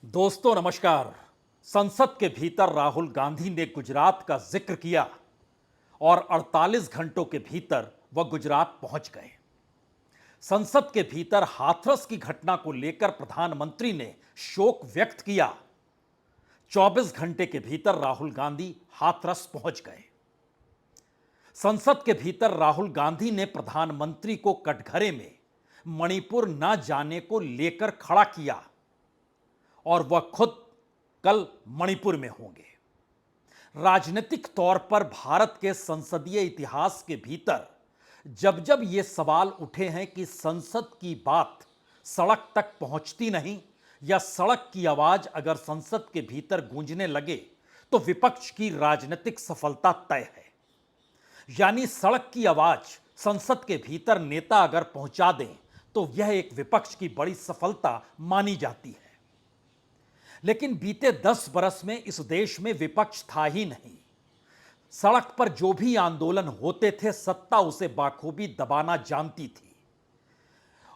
दोस्तों नमस्कार। संसद के भीतर राहुल गांधी ने गुजरात का जिक्र किया और 48 घंटों के भीतर वह गुजरात पहुंच गए। संसद के भीतर हाथरस की घटना को लेकर प्रधानमंत्री ने शोक व्यक्त किया। 24 घंटे के भीतर राहुल गांधी हाथरस पहुंच गए। संसद के भीतर राहुल गांधी ने प्रधानमंत्री को कटघरे में मणिपुर न जाने को लेकर खड़ा किया और वह खुद कल मणिपुर में होंगे। राजनीतिक तौर पर भारत के संसदीय इतिहास के भीतर जब जब ये सवाल उठे हैं कि संसद की बात सड़क तक पहुंचती नहीं या सड़क की आवाज अगर संसद के भीतर गूंजने लगे तो विपक्ष की राजनीतिक सफलता तय है। यानी सड़क की आवाज संसद के भीतर नेता अगर पहुंचा दें तो यह एक विपक्ष की बड़ी सफलता मानी जाती है। लेकिन बीते 10 बरस में इस देश में विपक्ष था ही नहीं। सड़क पर जो भी आंदोलन होते थे सत्ता उसे बाखूबी दबाना जानती थी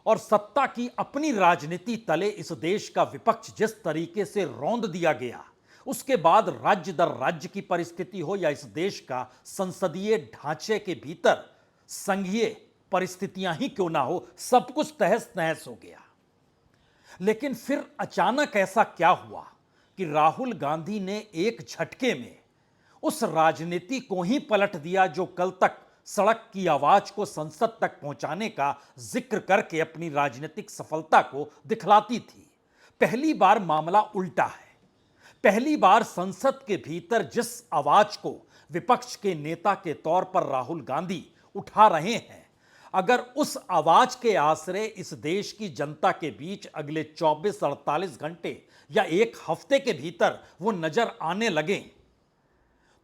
और सत्ता की अपनी राजनीति तले इस देश का विपक्ष जिस तरीके से रौंद दिया गया, उसके बाद राज्य दर राज्य की परिस्थिति हो या इस देश का संसदीय ढांचे के भीतर संघीय परिस्थितियां ही क्यों ना हो, सब कुछ तहस नहस हो गया। लेकिन फिर अचानक ऐसा क्या हुआ कि राहुल गांधी ने एक झटके में उस राजनीति को ही पलट दिया जो कल तक सड़क की आवाज को संसद तक पहुंचाने का जिक्र करके अपनी राजनीतिक सफलता को दिखलाती थी। पहली बार मामला उल्टा है। पहली बार संसद के भीतर जिस आवाज को विपक्ष के नेता के तौर पर राहुल गांधी उठा रहे हैं, अगर उस आवाज के आसरे इस देश की जनता के बीच अगले 24-48 घंटे या एक हफ्ते के भीतर वो नजर आने लगे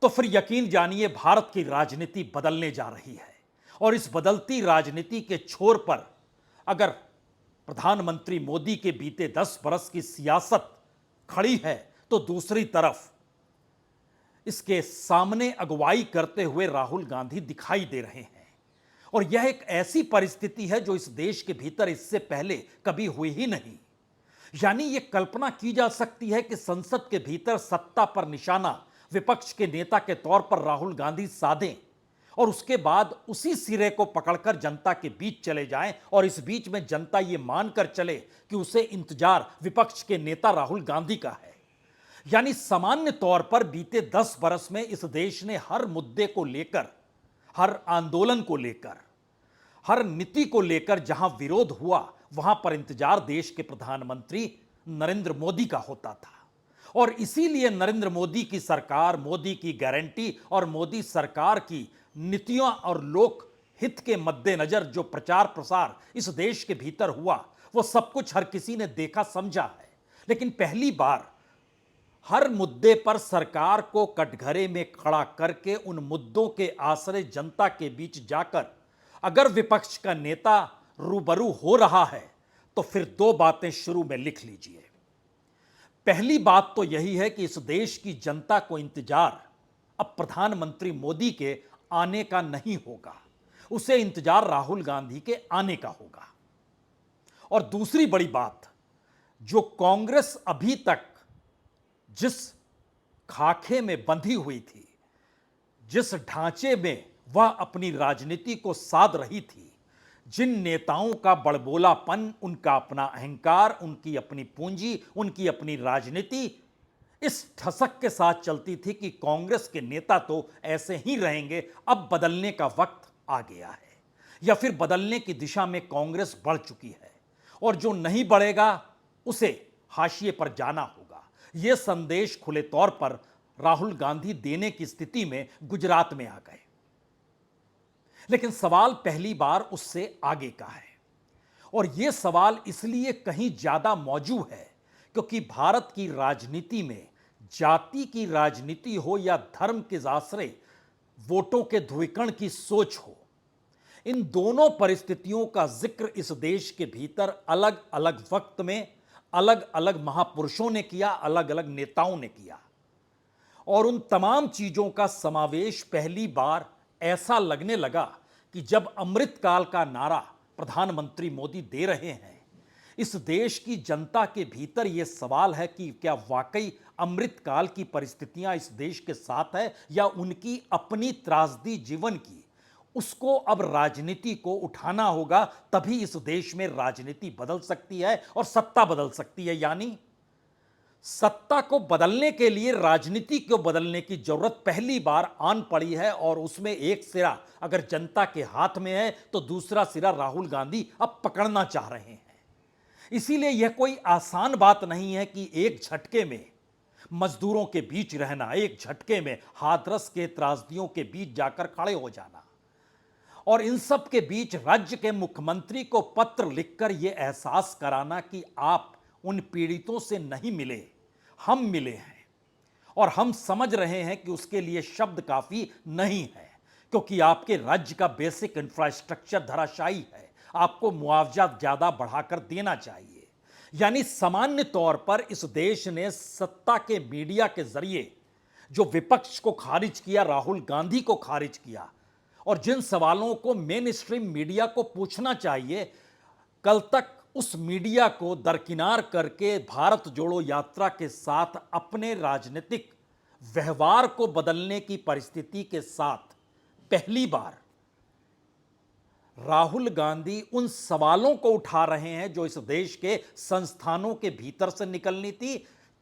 तो फिर यकीन जानिए भारत की राजनीति बदलने जा रही है। और इस बदलती राजनीति के छोर पर अगर प्रधानमंत्री मोदी के बीते 10 बरस की सियासत खड़ी है तो दूसरी तरफ इसके सामने अगुवाई करते हुए राहुल गांधी दिखाई दे रहे हैं। और यह एक ऐसी परिस्थिति है जो इस देश के भीतर इससे पहले कभी हुई ही नहीं। यानी यह कल्पना की जा सकती है कि संसद के भीतर सत्ता पर निशाना विपक्ष के नेता के तौर पर राहुल गांधी साधें और उसके बाद उसी सिरे को पकड़कर जनता के बीच चले जाएं और इस बीच में जनता यह मानकर चले कि उसे इंतजार विपक्ष के नेता राहुल गांधी का है। यानी सामान्य तौर पर बीते 10 बरस में इस देश ने हर मुद्दे को लेकर, हर आंदोलन को लेकर, हर नीति को लेकर जहां विरोध हुआ वहां पर इंतजार देश के प्रधानमंत्री नरेंद्र मोदी का होता था। और इसीलिए नरेंद्र मोदी की सरकार, मोदी की गारंटी और मोदी सरकार की नीतियों और लोक हित के मद्देनजर जो प्रचार प्रसार इस देश के भीतर हुआ वो सब कुछ हर किसी ने देखा समझा है। लेकिन पहली बार हर मुद्दे पर सरकार को कटघरे में खड़ा करके उन मुद्दों के आसरे जनता के बीच जाकर अगर विपक्ष का नेता रूबरू हो रहा है तो फिर दो बातें शुरू में लिख लीजिए। पहली बात तो यही है कि इस देश की जनता को इंतजार अब प्रधानमंत्री मोदी के आने का नहीं होगा, उसे इंतजार राहुल गांधी के आने का होगा। और दूसरी बड़ी बात, जो कांग्रेस अभी तक जिस खाके में बंधी हुई थी, जिस ढांचे में वह अपनी राजनीति को साध रही थी, जिन नेताओं का बड़बोलापन, उनका अपना अहंकार, उनकी अपनी पूंजी, उनकी अपनी राजनीति इस ठसक के साथ चलती थी कि कांग्रेस के नेता तो ऐसे ही रहेंगे, अब बदलने का वक्त आ गया है या फिर बदलने की दिशा में कांग्रेस बढ़ चुकी है और जो नहीं बढ़ेगा उसे हाशिए पर जाना होगा। यह संदेश खुले तौर पर राहुल गांधी देने की स्थिति में गुजरात में आ गए। लेकिन सवाल पहली बार उससे आगे का है और यह सवाल इसलिए कहीं ज्यादा मौजूद है क्योंकि भारत की राजनीति में जाति की राजनीति हो या धर्म के आश्रय वोटों के ध्रुवीकरण की सोच हो, इन दोनों परिस्थितियों का जिक्र इस देश के भीतर अलग अलग वक्त में अलग अलग महापुरुषों ने किया, अलग अलग नेताओं ने किया। और उन तमाम चीजों का समावेश पहली बार ऐसा लगने लगा कि जब अमृतकाल का नारा प्रधानमंत्री मोदी दे रहे हैं, इस देश की जनता के भीतर यह सवाल है कि क्या वाकई अमृतकाल की परिस्थितियां इस देश के साथ है या उनकी अपनी त्रासदी जीवन की। उसको अब राजनीति को उठाना होगा, तभी इस देश में राजनीति बदल सकती है और सत्ता बदल सकती है। यानी सत्ता को बदलने के लिए राजनीति को बदलने की जरूरत पहली बार आन पड़ी है, और उसमें एक सिरा अगर जनता के हाथ में है तो दूसरा सिरा राहुल गांधी अब पकड़ना चाह रहे हैं। इसीलिए यह कोई आसान बात नहीं है कि एक झटके में मजदूरों के बीच रहना, एक झटके में हाथरस के त्रासदियों के बीच जाकर खड़े हो जाना, और इन सब के बीच राज्य के मुख्यमंत्री को पत्र लिखकर यह एहसास कराना कि आप उन पीड़ितों से नहीं मिले, हम मिले हैं, और हम समझ रहे हैं कि उसके लिए शब्द काफी नहीं है, क्योंकि आपके राज्य का बेसिक इंफ्रास्ट्रक्चर धराशायी है, आपको मुआवजा ज्यादा बढ़ाकर देना चाहिए। यानी सामान्य तौर पर इस देश ने सत्ता के मीडिया के जरिए जो विपक्ष को खारिज किया, राहुल गांधी को खारिज किया, और जिन सवालों को मेन स्ट्रीम मीडिया को पूछना चाहिए, कल तक उस मीडिया को दरकिनार करके भारत जोड़ो यात्रा के साथ अपने राजनीतिक व्यवहार को बदलने की परिस्थिति के साथ पहली बार राहुल गांधी उन सवालों को उठा रहे हैं जो इस देश के संस्थानों के भीतर से निकलनी थी,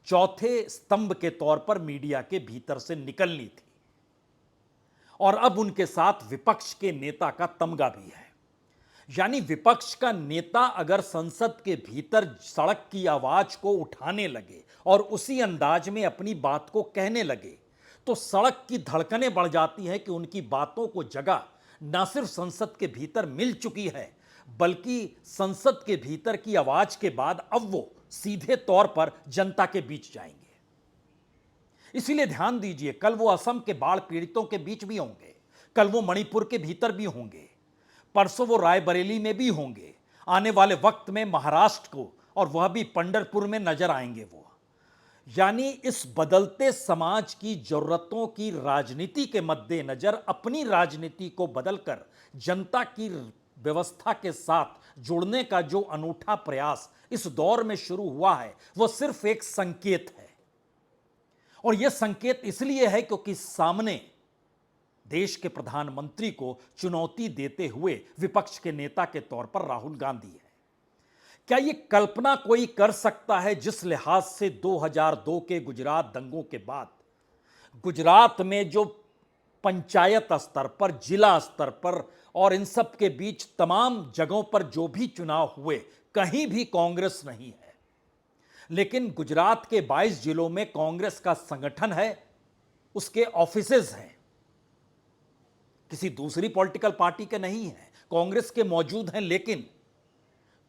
चौथे स्तंभ के तौर पर मीडिया के भीतर से निकलनी थी। और अब उनके साथ विपक्ष के नेता का तमगा भी है। यानी विपक्ष का नेता अगर संसद के भीतर सड़क की आवाज को उठाने लगे और उसी अंदाज में अपनी बात को कहने लगे, तो सड़क की धड़कनें बढ़ जाती हैं कि उनकी बातों को जगह न सिर्फ संसद के भीतर मिल चुकी है, बल्कि संसद के भीतर की आवाज के बाद अब वो सीधे तौर पर जनता के बीच जाएंगे। इसीलिए ध्यान दीजिए, कल वो असम के बाढ़ पीड़ितों के बीच भी होंगे, कल वो मणिपुर के भीतर भी होंगे, परसों वो रायबरेली में भी होंगे, आने वाले वक्त में महाराष्ट्र को, और वह भी पंढरपुर में नजर आएंगे वो। यानी इस बदलते समाज की जरूरतों की राजनीति के मद्देनजर अपनी राजनीति को बदलकर जनता की व्यवस्था के साथ जुड़ने का जो अनूठा प्रयास इस दौर में शुरू हुआ है, वह सिर्फ एक संकेत है। और यह संकेत इसलिए है क्योंकि सामने देश के प्रधानमंत्री को चुनौती देते हुए विपक्ष के नेता के तौर पर राहुल गांधी है। क्या यह कल्पना कोई कर सकता है जिस लिहाज से 2002 के गुजरात दंगों के बाद गुजरात में जो पंचायत स्तर पर, जिला स्तर पर और इन सब के बीच तमाम जगहों पर जो भी चुनाव हुए, कहीं भी कांग्रेस नहीं है, लेकिन गुजरात के 22 जिलों में कांग्रेस का संगठन है, उसके ऑफिसेज हैं, किसी दूसरी पॉलिटिकल पार्टी के नहीं है, कांग्रेस के मौजूद हैं। लेकिन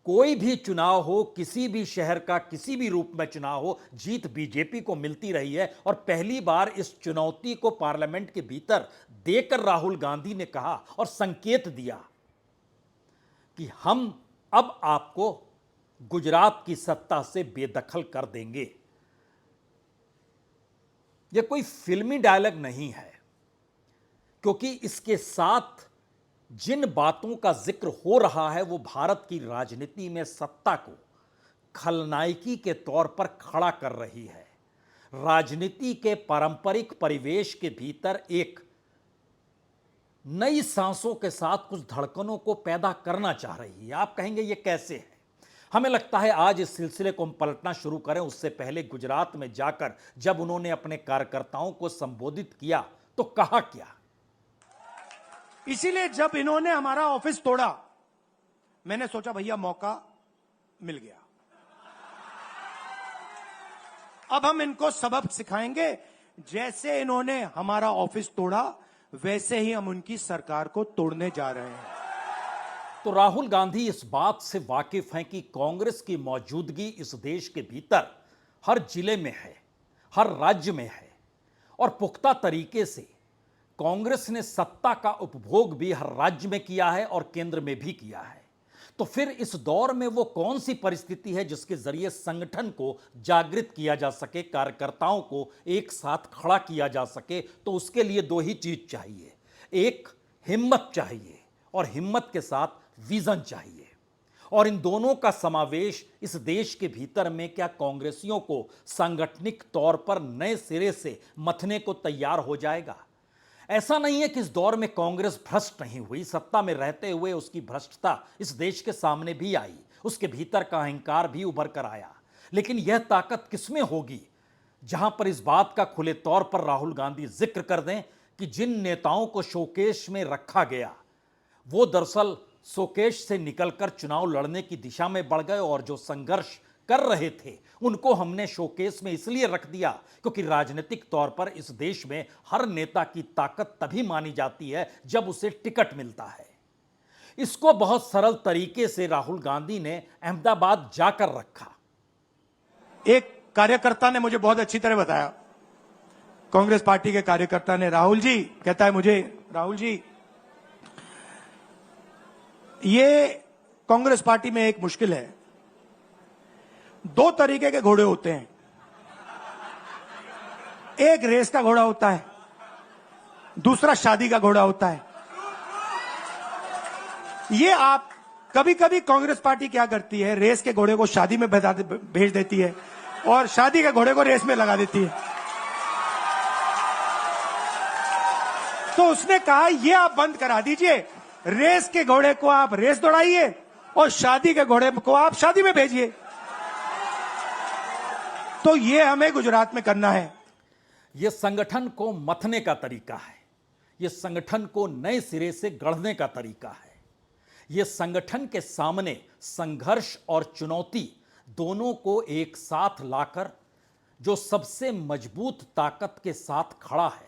कोई भी चुनाव हो, किसी भी शहर का किसी भी रूप में चुनाव हो, जीत बीजेपी को मिलती रही है। और पहली बार इस चुनौती को पार्लियामेंट के भीतर देकर राहुल गांधी ने कहा और संकेत दिया कि हम अब आपको गुजरात की सत्ता से बेदखल कर देंगे। यह कोई फिल्मी डायलॉग नहीं है, क्योंकि इसके साथ जिन बातों का जिक्र हो रहा है वो भारत की राजनीति में सत्ता को खलनायकी के तौर पर खड़ा कर रही है। राजनीति के पारंपरिक परिवेश के भीतर एक नई सांसों के साथ कुछ धड़कनों को पैदा करना चाह रही है। आप कहेंगे ये कैसे है? हमें लगता है आज इस सिलसिले को हम पलटना शुरू करें उससे पहले गुजरात में जाकर जब उन्होंने अपने कार्यकर्ताओं को संबोधित किया तो कहा क्या। इसीलिए जब इन्होंने हमारा ऑफिस तोड़ा, मैंने सोचा भैया मौका मिल गया, अब हम इनको सबक सिखाएंगे। जैसे इन्होंने हमारा ऑफिस तोड़ा, वैसे ही हम उनकी सरकार को तोड़ने जा रहे हैं। तो राहुल गांधी इस बात से वाकिफ हैं कि कांग्रेस की मौजूदगी इस देश के भीतर हर जिले में है, हर राज्य में है, और पुख्ता तरीके से कांग्रेस ने सत्ता का उपभोग भी हर राज्य में किया है और केंद्र में भी किया है। तो फिर इस दौर में वो कौन सी परिस्थिति है जिसके जरिए संगठन को जागृत किया जा सके, कार्यकर्ताओं को एक साथ खड़ा किया जा सके? तो उसके लिए दो ही चीज चाहिए, एक हिम्मत चाहिए और हिम्मत के साथ विजन चाहिए। और इन दोनों का समावेश इस देश के भीतर में क्या कांग्रेसियों को सांगठनिक तौर पर नए सिरे से मथने को तैयार हो जाएगा? ऐसा नहीं है कि इस दौर में कांग्रेस भ्रष्ट नहीं हुई, सत्ता में रहते हुए उसकी भ्रष्टता इस देश के सामने भी आई, उसके भीतर का अहंकार भी उभर कर आया। लेकिन यह ताकत किसमें होगी जहां पर इस बात का खुले तौर पर राहुल गांधी जिक्र कर दें कि जिन नेताओं को शोकेश में रखा गया वो दरअसल शोकेश से निकलकर चुनाव लड़ने की दिशा में बढ़ गए, और जो संघर्ष कर रहे थे उनको हमने शोकेस में इसलिए रख दिया क्योंकि राजनीतिक तौर पर इस देश में हर नेता की ताकत तभी मानी जाती है जब उसे टिकट मिलता है। इसको बहुत सरल तरीके से राहुल गांधी ने अहमदाबाद जाकर रखा। एक कार्यकर्ता ने मुझे बहुत अच्छी तरह बताया, कांग्रेस पार्टी के कार्यकर्ता ने, राहुल जी कहता है मुझे, राहुल जी ये कांग्रेस पार्टी में एक मुश्किल है, दो तरीके के घोड़े होते हैं, एक रेस का घोड़ा होता है, दूसरा शादी का घोड़ा होता है। ये आप कभी कभी कांग्रेस पार्टी क्या करती है, रेस के घोड़े को शादी में भेज देती है और शादी के घोड़े को रेस में लगा देती है। तो उसने कहा ये आप बंद करा दीजिए, रेस के घोड़े को आप रेस दौड़ाइए और शादी के घोड़े को आप शादी में भेजिए। तो ये हमें गुजरात में करना है। यह संगठन को मथने का तरीका है, यह संगठन को नए सिरे से गढ़ने का तरीका है। यह संगठन के सामने संघर्ष और चुनौती दोनों को एक साथ लाकर जो सबसे मजबूत ताकत के साथ खड़ा है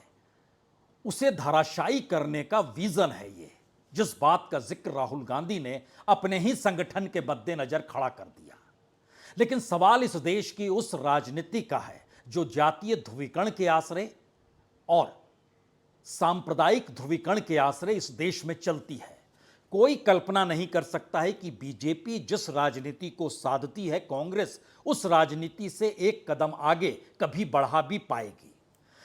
उसे धराशायी करने का विजन है। ये जिस बात का जिक्र राहुल गांधी ने अपने ही संगठन के मद्देनजर खड़ा कर दिया। लेकिन सवाल इस देश की उस राजनीति का है जो जातीय ध्रुवीकरण के आश्रय और सांप्रदायिक ध्रुवीकरण के आश्रय इस देश में चलती है। कोई कल्पना नहीं कर सकता है कि बीजेपी जिस राजनीति को साधती है, कांग्रेस उस राजनीति से एक कदम आगे कभी बढ़ा भी पाएगी।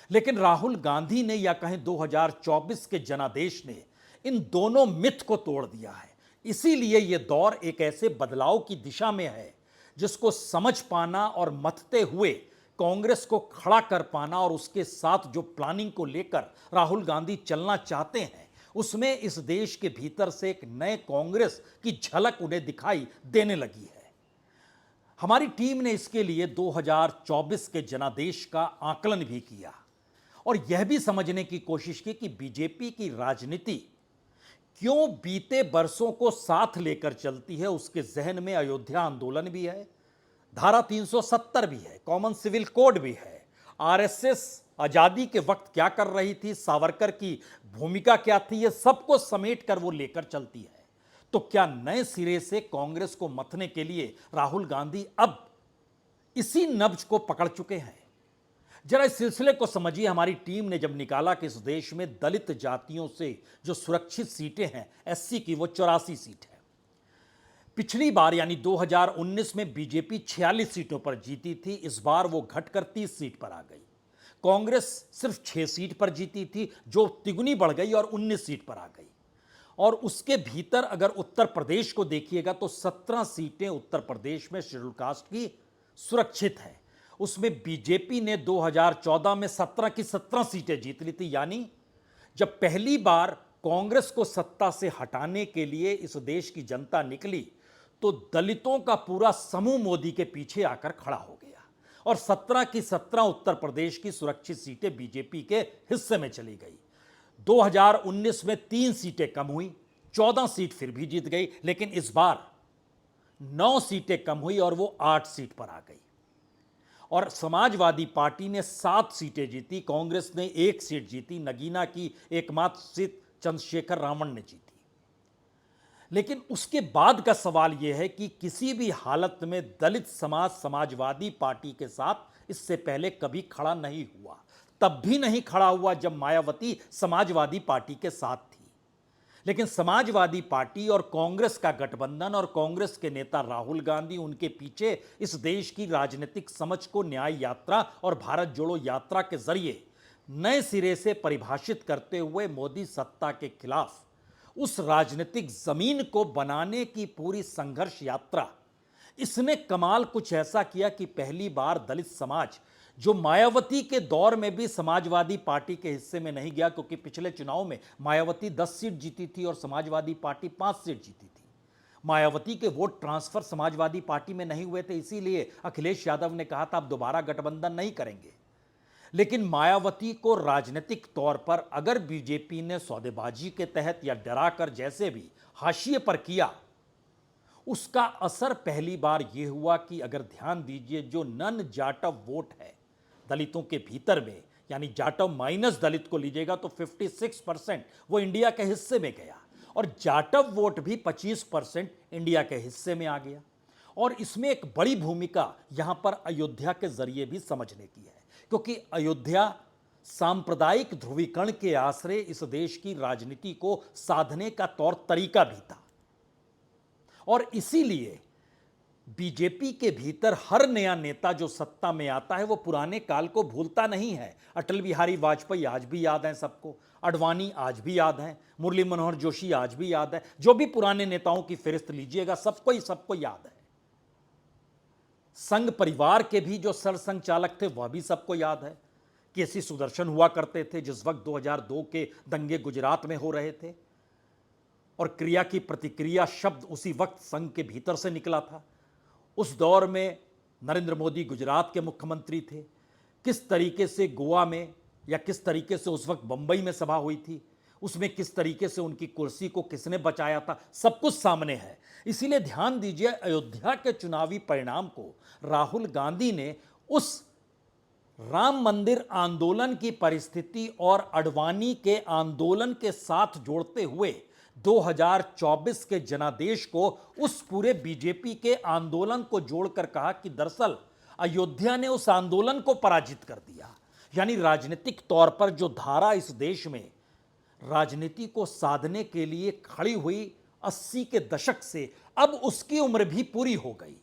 लेकिन राहुल गांधी ने या कहें 2024 के जनादेश ने इन दोनों मिथ को तोड़ दिया है। इसीलिए यह दौर एक ऐसे बदलाव की दिशा में है जिसको समझ पाना और मथते हुए कांग्रेस को खड़ा कर पाना और उसके साथ जो प्लानिंग को लेकर राहुल गांधी चलना चाहते हैं उसमें इस देश के भीतर से एक नए कांग्रेस की झलक उन्हें दिखाई देने लगी है। हमारी टीम ने इसके लिए 2024 के जनादेश का आकलन भी किया और यह भी समझने की कोशिश की कि बीजेपी की राजनीति क्यों बीते बरसों को साथ लेकर चलती है। उसके जहन में अयोध्या आंदोलन भी है, धारा 370 भी है, कॉमन सिविल कोड भी है, आरएसएस आजादी के वक्त क्या कर रही थी, सावरकर की भूमिका क्या थी, ये सबको समेट कर वो लेकर चलती है। तो क्या नए सिरे से कांग्रेस को मथने के लिए राहुल गांधी अब इसी नब्ज को पकड़ चुके हैं? जरा इस सिलसिले को समझिए। हमारी टीम ने जब निकाला कि इस देश में दलित जातियों से जो सुरक्षित सीटें हैं एससी की, वो 84 सीट है। पिछली बार यानी 2019 में बीजेपी 46 सीटों पर जीती थी, इस बार वो घटकर 30 सीट पर आ गई। कांग्रेस सिर्फ 6 सीट पर जीती थी जो तिगुनी बढ़ गई और 19 सीट पर आ गई। और उसके भीतर अगर उत्तर प्रदेश को देखिएगा तो 17 सीटें उत्तर प्रदेश में शेड्यूल कास्ट की सुरक्षित है। उसमें बीजेपी ने 2014 में 17 की 17 सीटें जीत ली थी। यानी जब पहली बार कांग्रेस को सत्ता से हटाने के लिए इस देश की जनता निकली तो दलितों का पूरा समूह मोदी के पीछे आकर खड़ा हो गया और 17 की 17 उत्तर प्रदेश की सुरक्षित सीटें बीजेपी के हिस्से में चली गई। 2019 में 3 सीटें कम हुई, 14 सीट फिर भी जीत गई, लेकिन इस बार 9 सीटें कम हुई और वो 8 सीट पर आ गई। और समाजवादी पार्टी ने 7 सीटें जीती, कांग्रेस ने 1 सीट जीती, नगीना की एकमात्र सीट चंद्रशेखर रावण ने जीती। लेकिन उसके बाद का सवाल यह है कि किसी भी हालत में दलित समाज समाजवादी पार्टी के साथ इससे पहले कभी खड़ा नहीं हुआ। तब भी नहीं खड़ा हुआ जब मायावती समाजवादी पार्टी के साथ थी। लेकिन समाजवादी पार्टी और कांग्रेस का गठबंधन और कांग्रेस के नेता राहुल गांधी, उनके पीछे इस देश की राजनीतिक समझ को न्याय यात्रा और भारत जोड़ो यात्रा के जरिए नए सिरे से परिभाषित करते हुए मोदी सत्ता के खिलाफ उस राजनीतिक जमीन को बनाने की पूरी संघर्ष यात्रा, इसने कमाल कुछ ऐसा किया कि पहली बार दलित समाज, जो मायावती के दौर में भी समाजवादी पार्टी के हिस्से में नहीं गया, क्योंकि पिछले चुनाव में मायावती 10 सीट जीती थी और समाजवादी पार्टी 5 सीट जीती थी। मायावती के वोट ट्रांसफर समाजवादी पार्टी में नहीं हुए थे, इसीलिए अखिलेश यादव ने कहा था अब दोबारा गठबंधन नहीं करेंगे। लेकिन मायावती को राजनीतिक तौर पर अगर बीजेपी ने सौदेबाजी के तहत या डराकर जैसे भी हाशिए पर किया, उसका असर पहली बार यह हुआ कि अगर ध्यान दीजिए, जो नन जाटव वोट है दलितों के भीतर में, यानी जाटव माइनस दलित को लीजिएगा तो 56% वो इंडिया के हिस्से में गया, और जाटव वोट भी 25% इंडिया के हिस्से में आ गया। और इसमें एक बड़ी भूमिका यहां पर अयोध्या के जरिए भी समझने की है, क्योंकि अयोध्या सांप्रदायिक ध्रुवीकरण के आश्रय इस देश की राजनीति को साधने का तौर तरीका भी था। और इसीलिए बीजेपी के भीतर हर नया नेता जो सत्ता में आता है वो पुराने काल को भूलता नहीं है। अटल बिहारी वाजपेयी आज भी याद हैं सबको, अडवाणी आज भी याद हैं, मुरली मनोहर जोशी आज भी याद है, जो भी पुराने नेताओं की फहरिस्त लीजिएगा सबको याद है। संघ परिवार के भी जो सरसंघ चालक थे वह भी सबको याद है। केसी सुदर्शन हुआ करते थे जिस वक्त 2002 के दंगे गुजरात में हो रहे थे, और क्रिया की प्रतिक्रिया शब्द उसी वक्त संघ के भीतर से निकला था। उस दौर में नरेंद्र मोदी गुजरात के मुख्यमंत्री थे। किस तरीके से गोवा में या किस तरीके से उस वक्त बंबई में सभा हुई थी, उसमें किस तरीके से उनकी कुर्सी को किसने बचाया था, सब कुछ सामने है। इसीलिए ध्यान दीजिए, अयोध्या के चुनावी परिणाम को राहुल गांधी ने उस राम मंदिर आंदोलन की परिस्थिति और अडवाणी के आंदोलन के साथ जोड़ते हुए 2024 के जनादेश को उस पूरे बीजेपी के आंदोलन को जोड़कर कहा कि दरअसल अयोध्या ने उस आंदोलन को पराजित कर दिया। यानी राजनीतिक तौर पर जो धारा इस देश में राजनीति को साधने के लिए खड़ी हुई 80 के दशक से, अब उसकी उम्र भी पूरी हो गई।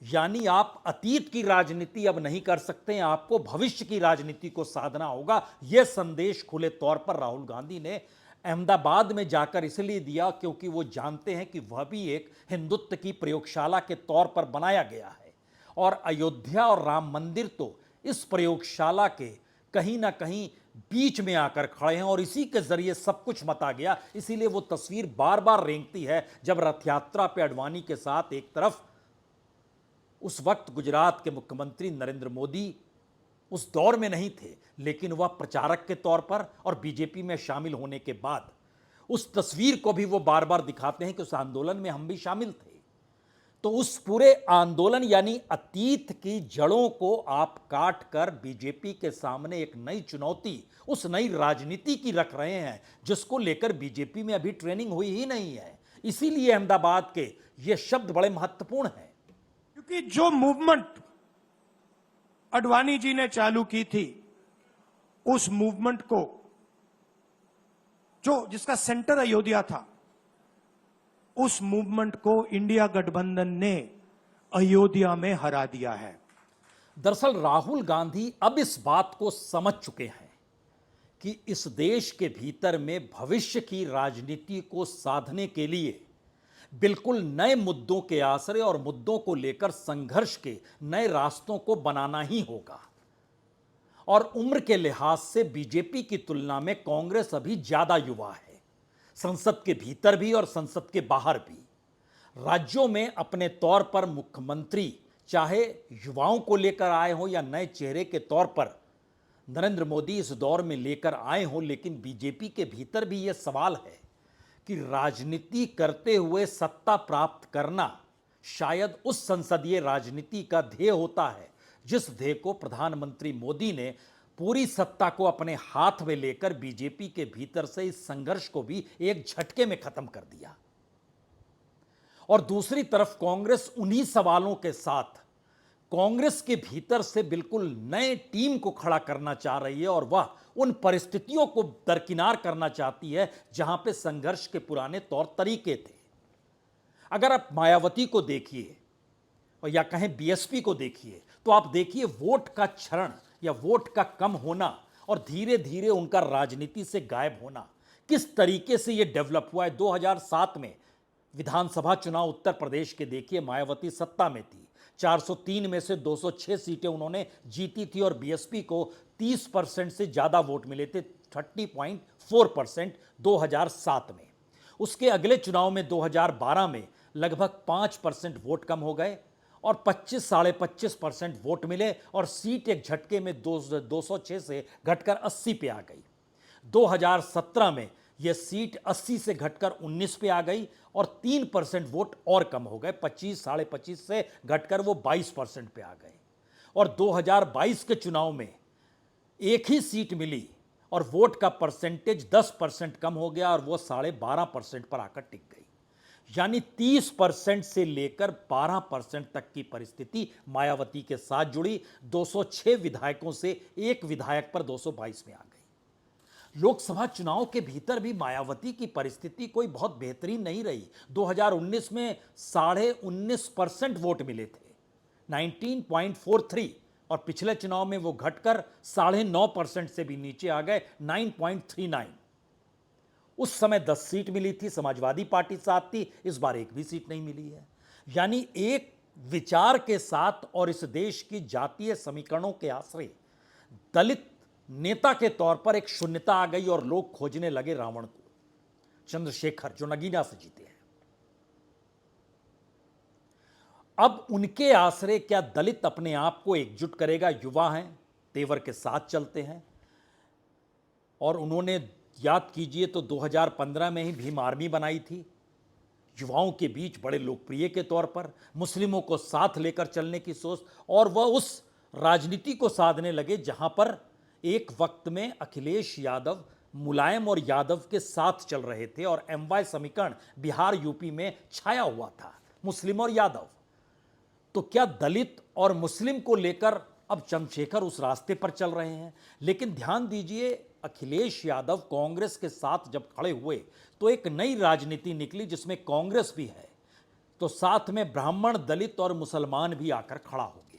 यानी आप अतीत की राजनीति अब नहीं कर सकते, आपको भविष्य की राजनीति को साधना होगा। यह संदेश खुले तौर पर राहुल गांधी ने अहमदाबाद में जाकर इसलिए दिया क्योंकि वो जानते हैं कि वह भी एक हिंदुत्व की प्रयोगशाला के तौर पर बनाया गया है, और अयोध्या और राम मंदिर तो इस प्रयोगशाला के कहीं ना कहीं बीच में आकर खड़े हैं, और इसी के जरिए सब कुछ मता गया। इसीलिए वो तस्वीर बार बार रेंगती है जब रथ यात्रा पे अडवाणी के साथ एक तरफ उस वक्त गुजरात के मुख्यमंत्री नरेंद्र मोदी उस दौर में नहीं थे, लेकिन वह प्रचारक के तौर पर और बीजेपी में शामिल होने के बाद उस तस्वीर को भी वो बार बार दिखाते हैं कि उस आंदोलन में हम भी शामिल थे। तो उस पूरे आंदोलन यानी अतीत की जड़ों को आप काट कर बीजेपी के सामने एक नई चुनौती, उस नई राजनीति की रख रहे हैं, जिसको लेकर बीजेपी में अभी ट्रेनिंग हुई ही नहीं है। इसीलिए अहमदाबाद के ये शब्द बड़े महत्वपूर्ण हैं, क्योंकि जो मूवमेंट अडवाणी जी ने चालू की थी, उस मूवमेंट को जिसका सेंटर अयोध्या था, उस मूवमेंट को इंडिया गठबंधन ने अयोध्या में हरा दिया है। दरअसल राहुल गांधी अब इस बात को समझ चुके हैं कि इस देश के भीतर में भविष्य की राजनीति को साधने के लिए बिल्कुल नए मुद्दों के आश्रय और मुद्दों को लेकर संघर्ष के नए रास्तों को बनाना ही होगा। और उम्र के लिहाज से बीजेपी की तुलना में कांग्रेस अभी ज्यादा युवा है, संसद के भीतर भी और संसद के बाहर भी। राज्यों में अपने तौर पर मुख्यमंत्री चाहे युवाओं को लेकर आए हों या नए चेहरे के तौर पर नरेंद्र मोदी इस दौर में लेकर आए हों, लेकिन बीजेपी के भीतर भी यह सवाल है कि राजनीति करते हुए सत्ता प्राप्त करना शायद उस संसदीय राजनीति का ध्येय होता है जिस ध्येय को प्रधानमंत्री मोदी ने पूरी सत्ता को अपने हाथ में लेकर बीजेपी के भीतर से इस संघर्ष को भी एक झटके में खत्म कर दिया। और दूसरी तरफ कांग्रेस उन्हीं सवालों के साथ कांग्रेस के भीतर से बिल्कुल नए टीम को खड़ा करना चाह रही है, और वह उन परिस्थितियों को दरकिनार करना चाहती है जहां पे संघर्ष के पुराने तौर तरीके थे। अगर आप मायावती को देखिए और या कहें बीएसपी को देखिए, तो आप देखिए वोट का क्षरण या वोट का कम होना और धीरे धीरे उनका राजनीति से गायब होना किस तरीके से यह डेवलप हुआ है। 2007 में विधानसभा चुनाव उत्तर प्रदेश के देखिए, मायावती सत्ता में थी, 403 में से 206 सीटें उन्होंने जीती थी और बीएसपी को 30% से ज़्यादा वोट मिले थे, 30.4% 2007 में। उसके अगले चुनाव में 2012 में लगभग 5% वोट कम हो गए और 25-25.5% वोट मिले और सीट एक झटके में 206 से घटकर 80 पे आ गई। 2017 में यह सीट 80 से घटकर 19 पे आ गई और 3% वोट और कम हो गए, 25-25.5 से घटकर वो 22% पे आ गए। और 2022 के चुनाव में एक ही सीट मिली और वोट का परसेंटेज 10% कम हो गया और वो 12.5% पर आकर टिक गई। यानी 30% से लेकर 12% तक की परिस्थिति मायावती के साथ जुड़ी। 206 विधायकों से एक विधायक पर 222 में आ गई। लोकसभा चुनाव के भीतर भी मायावती की परिस्थिति कोई बहुत बेहतरीन नहीं रही। 2019 में 19.5% वोट मिले थे, 19.43, और पिछले चुनाव में वो घटकर 9.5% से भी नीचे आ गए, 9.39। उस समय 10 सीट मिली थी, समाजवादी पार्टी साथ थी, इस बार एक भी सीट नहीं मिली है। यानी एक विचार के साथ और इस देश की जातीय समीकरणों के आश्रय दलित नेता के तौर पर एक शून्यता आ गई और लोग खोजने लगे रावण को, चंद्रशेखर, जो नगीना से जीते हैं। अब उनके आश्रय क्या दलित अपने आप को एकजुट करेगा? युवा हैं, तेवर के साथ चलते हैं, और उन्होंने याद कीजिए तो 2015 में ही भीम आर्मी बनाई थी, युवाओं के बीच बड़े लोकप्रिय के तौर पर, मुस्लिमों को साथ लेकर चलने की सोच, और वह उस राजनीति को साधने लगे जहां पर एक वक्त में अखिलेश यादव मुलायम और यादव के साथ चल रहे थे और एमवाय समीकरण बिहार यूपी में छाया हुआ था, मुस्लिम और यादव। तो क्या दलित और मुस्लिम को लेकर अब चंद्रशेखर उस रास्ते पर चल रहे हैं? लेकिन ध्यान दीजिए, अखिलेश यादव कांग्रेस के साथ जब खड़े हुए तो एक नई राजनीति निकली जिसमें कांग्रेस भी है, तो साथ में ब्राह्मण, दलित और मुसलमान भी आकर खड़ा हो गया।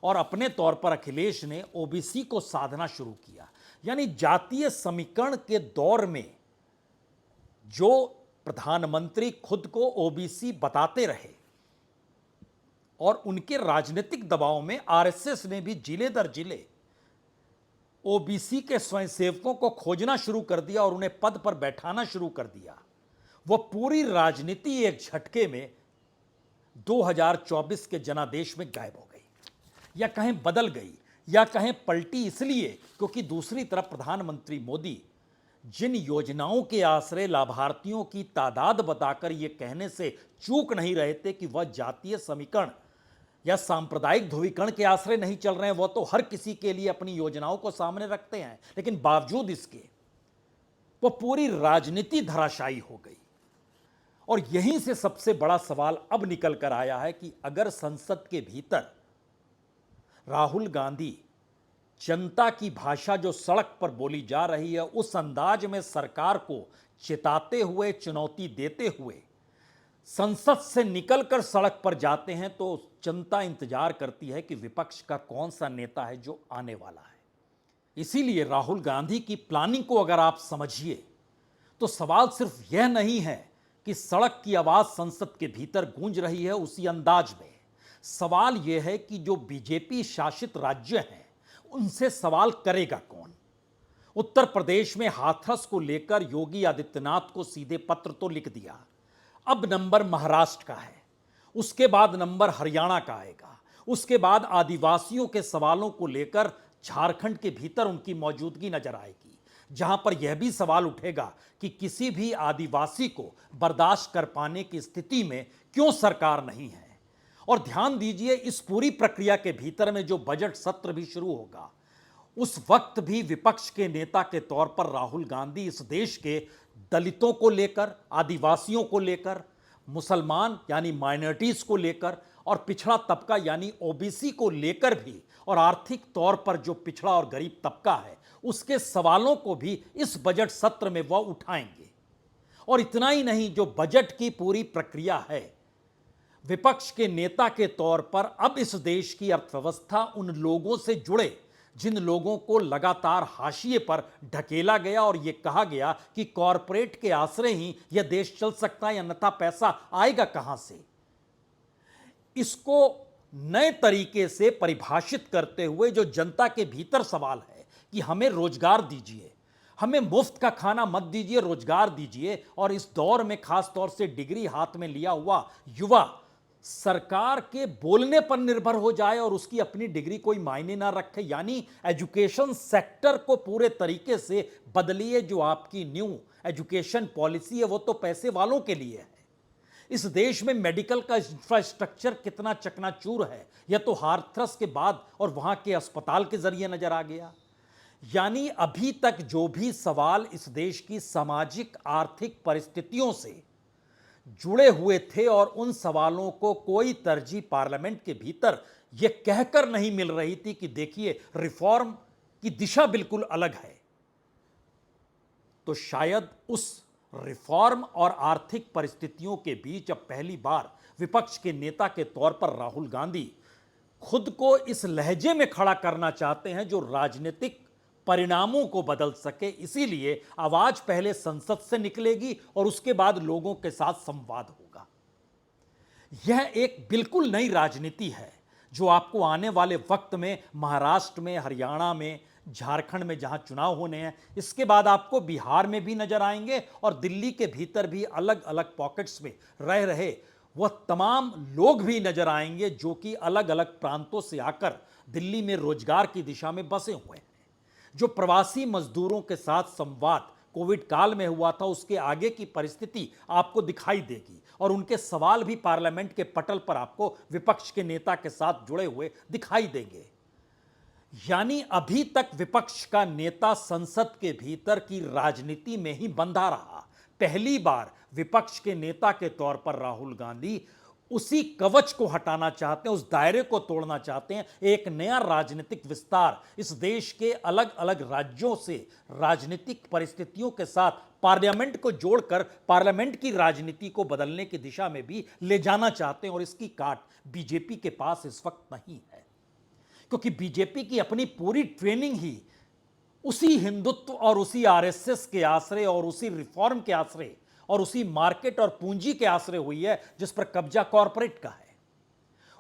और अपने तौर पर अखिलेश ने ओबीसी को साधना शुरू किया। यानी जातीय समीकरण के दौर में जो प्रधानमंत्री खुद को ओबीसी बताते रहे और उनके राजनीतिक दबाव में आरएसएस ने भी जिले दर जिले ओबीसी के स्वयंसेवकों को खोजना शुरू कर दिया और उन्हें पद पर बैठाना शुरू कर दिया। वह पूरी राजनीति एक झटके में 2024 के जनादेश में गायब हो गई, या कहें बदल गई, या कहें पलटी, इसलिए क्योंकि दूसरी तरफ प्रधानमंत्री मोदी जिन योजनाओं के आश्रय लाभार्थियों की तादाद बताकर यह कहने से चूक नहीं रहे थे कि वह जातीय समीकरण या सांप्रदायिक ध्रुवीकरण के आश्रय नहीं चल रहे हैं, वह तो हर किसी के लिए अपनी योजनाओं को सामने रखते हैं, लेकिन बावजूद इसके वह पूरी राजनीति धराशायी हो गई। और यहीं से सबसे बड़ा सवाल अब निकल कर आया है कि अगर संसद के भीतर राहुल गांधी जनता की भाषा जो सड़क पर बोली जा रही है उस अंदाज में सरकार को चिताते हुए, चुनौती देते हुए संसद से निकलकर सड़क पर जाते हैं, तो जनता इंतजार करती है कि विपक्ष का कौन सा नेता है जो आने वाला है। इसीलिए राहुल गांधी की प्लानिंग को अगर आप समझिए तो सवाल सिर्फ यह नहीं है कि सड़क की आवाज संसद के भीतर गूंज रही है उसी अंदाज में। सवाल यह है कि जो बीजेपी शासित राज्य हैं उनसे सवाल करेगा कौन? उत्तर प्रदेश में हाथरस को लेकर योगी आदित्यनाथ को सीधे पत्र तो लिख दिया, अब नंबर महाराष्ट्र का है, उसके बाद नंबर हरियाणा का आएगा, उसके बाद आदिवासियों के सवालों को लेकर झारखंड के भीतर उनकी मौजूदगी नजर आएगी, जहां पर यह भी सवाल उठेगा कि किसी भी आदिवासी को बर्दाश्त कर पाने की स्थिति में क्यों सरकार नहीं है। और ध्यान दीजिए, इस पूरी प्रक्रिया के भीतर में जो बजट सत्र भी शुरू होगा उस वक्त भी विपक्ष के नेता के तौर पर राहुल गांधी इस देश के दलितों को लेकर, आदिवासियों को लेकर, मुसलमान यानी माइनॉरिटीज को लेकर और पिछड़ा तबका यानी ओबीसी को लेकर भी, और आर्थिक तौर पर जो पिछड़ा और गरीब तबका है उसके सवालों को भी इस बजट सत्र में वह उठाएंगे। और इतना ही नहीं, जो बजट की पूरी प्रक्रिया है, विपक्ष के नेता के तौर पर अब इस देश की अर्थव्यवस्था उन लोगों से जुड़े जिन लोगों को लगातार हाशिए पर ढकेला गया और यह कहा गया कि कॉरपोरेट के आश्रय ही यह देश चल सकता है, अन्यथा पैसा आएगा कहां से, इसको नए तरीके से परिभाषित करते हुए जो जनता के भीतर सवाल है कि हमें रोजगार दीजिए, हमें मुफ्त का खाना मत दीजिए, रोजगार दीजिए, और इस दौर में खास तौर से डिग्री हाथ में लिया हुआ युवा सरकार के बोलने पर निर्भर हो जाए और उसकी अपनी डिग्री कोई मायने ना रखे, यानी एजुकेशन सेक्टर को पूरे तरीके से बदलिए। जो आपकी न्यू एजुकेशन पॉलिसी है वो तो पैसे वालों के लिए है। इस देश में मेडिकल का इंफ्रास्ट्रक्चर कितना चकनाचूर है यह तो हाथरस के बाद और वहां के अस्पताल के जरिए नजर आ गया। यानी अभी तक जो भी सवाल इस देश की सामाजिक आर्थिक परिस्थितियों से जुड़े हुए थे और उन सवालों को कोई तरजीह पार्लियामेंट के भीतर यह कहकर नहीं मिल रही थी कि देखिए रिफॉर्म की दिशा बिल्कुल अलग है, तो शायद उस रिफॉर्म और आर्थिक परिस्थितियों के बीच अब पहली बार विपक्ष के नेता के तौर पर राहुल गांधी खुद को इस लहजे में खड़ा करना चाहते हैं जो राजनीतिक परिणामों को बदल सके। इसीलिए आवाज पहले संसद से निकलेगी और उसके बाद लोगों के साथ संवाद होगा। यह एक बिल्कुल नई राजनीति है जो आपको आने वाले वक्त में महाराष्ट्र में, हरियाणा में, झारखंड में जहां चुनाव होने हैं, इसके बाद आपको बिहार में भी नजर आएंगे और दिल्ली के भीतर भी अलग अलग पॉकेट्स में रह रहे वह तमाम लोग भी नजर आएंगे जो कि अलग अलग प्रांतों से आकर दिल्ली में रोजगार की दिशा में बसे हुए हैं। जो प्रवासी मजदूरों के साथ संवाद कोविड काल में हुआ था उसके आगे की परिस्थिति आपको दिखाई देगी और उनके सवाल भी पार्लियामेंट के पटल पर आपको विपक्ष के नेता के साथ जुड़े हुए दिखाई देंगे। यानी अभी तक विपक्ष का नेता संसद के भीतर की राजनीति में ही बंधा रहा। पहली बार विपक्ष के नेता के तौर पर राहुल गांधी उसी कवच को हटाना चाहते हैं, उस दायरे को तोड़ना चाहते हैं। एक नया राजनीतिक विस्तार इस देश के अलग अलग राज्यों से राजनीतिक परिस्थितियों के साथ पार्लियामेंट को जोड़कर पार्लियामेंट की राजनीति को बदलने की दिशा में भी ले जाना चाहते हैं और इसकी काट बीजेपी के पास इस वक्त नहीं है, क्योंकि बीजेपी की अपनी पूरी ट्रेनिंग ही उसी हिंदुत्व और उसी आरएसएस के आश्रय और उसी रिफॉर्म के आश्रय और उसी मार्केट और पूंजी के आश्रय हुई है जिस पर कब्जा कॉरपोरेट का है।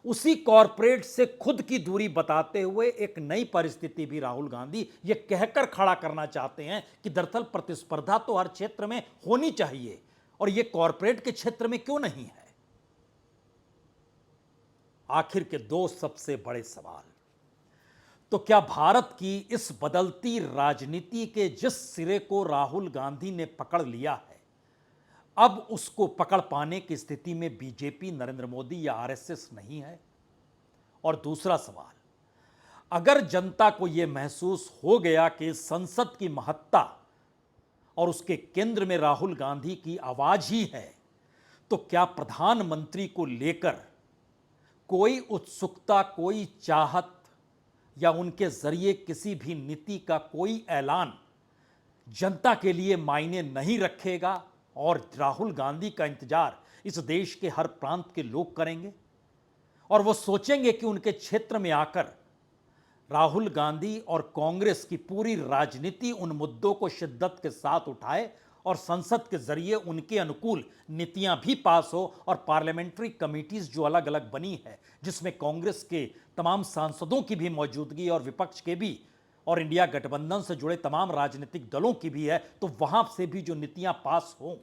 उसी कॉरपोरेट से खुद की दूरी बताते हुए एक नई परिस्थिति भी राहुल गांधी यह कहकर खड़ा करना चाहते हैं कि दरअसल प्रतिस्पर्धा तो हर क्षेत्र में होनी चाहिए और यह कॉरपोरेट के क्षेत्र में क्यों नहीं है। आखिर के दो सबसे बड़े सवाल, तो क्या भारत की इस बदलती राजनीति के जिस सिरे को राहुल गांधी ने पकड़ लिया है अब उसको पकड़ पाने की स्थिति में बीजेपी, नरेंद्र मोदी या आरएसएस नहीं है। और दूसरा सवाल, अगर जनता को यह महसूस हो गया कि संसद की महत्ता और उसके केंद्र में राहुल गांधी की आवाज ही है, तो क्या प्रधानमंत्री को लेकर कोई उत्सुकता, कोई चाहत या उनके जरिए किसी भी नीति का कोई ऐलान जनता के लिए मायने नहीं रखेगा और राहुल गांधी का इंतजार इस देश के हर प्रांत के लोग करेंगे और वो सोचेंगे कि उनके क्षेत्र में आकर राहुल गांधी और कांग्रेस की पूरी राजनीति उन मुद्दों को शिद्दत के साथ उठाए और संसद के जरिए उनके अनुकूल नीतियां भी पास हो और पार्लियामेंट्री कमिटीज जो अलग अलग बनी है जिसमें कांग्रेस के तमाम सांसदों की भी मौजूदगी और विपक्ष के भी और इंडिया गठबंधन से जुड़े तमाम राजनीतिक दलों की भी है, तो वहां से भी जो नीतियां पास हों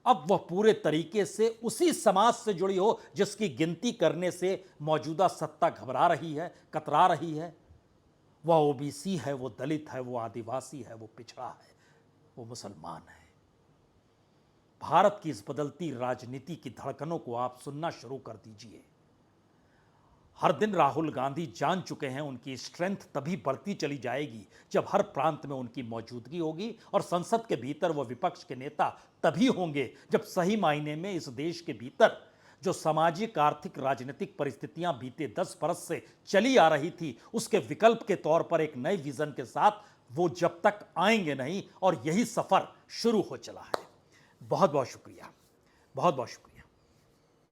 अब वह पूरे तरीके से उसी समाज से जुड़ी हो जिसकी गिनती करने से मौजूदा सत्ता घबरा रही है, कतरा रही है। वह ओबीसी है, वो दलित है, वो आदिवासी है, वो पिछड़ा है, वो मुसलमान है। भारत की इस बदलती राजनीति की धड़कनों को आप सुनना शुरू कर दीजिए। हर दिन राहुल गांधी जान चुके हैं उनकी स्ट्रेंथ तभी बढ़ती चली जाएगी जब हर प्रांत में उनकी मौजूदगी होगी और संसद के भीतर वो विपक्ष के नेता तभी होंगे जब सही मायने में इस देश के भीतर जो सामाजिक, आर्थिक, राजनीतिक परिस्थितियां बीते 10 बरस से चली आ रही थी उसके विकल्प के तौर पर एक नए विजन के साथ वो जब तक आएंगे नहीं और यही सफर शुरू हो चला है। बहुत बहुत शुक्रिया, बहुत बहुत शुक्रिया।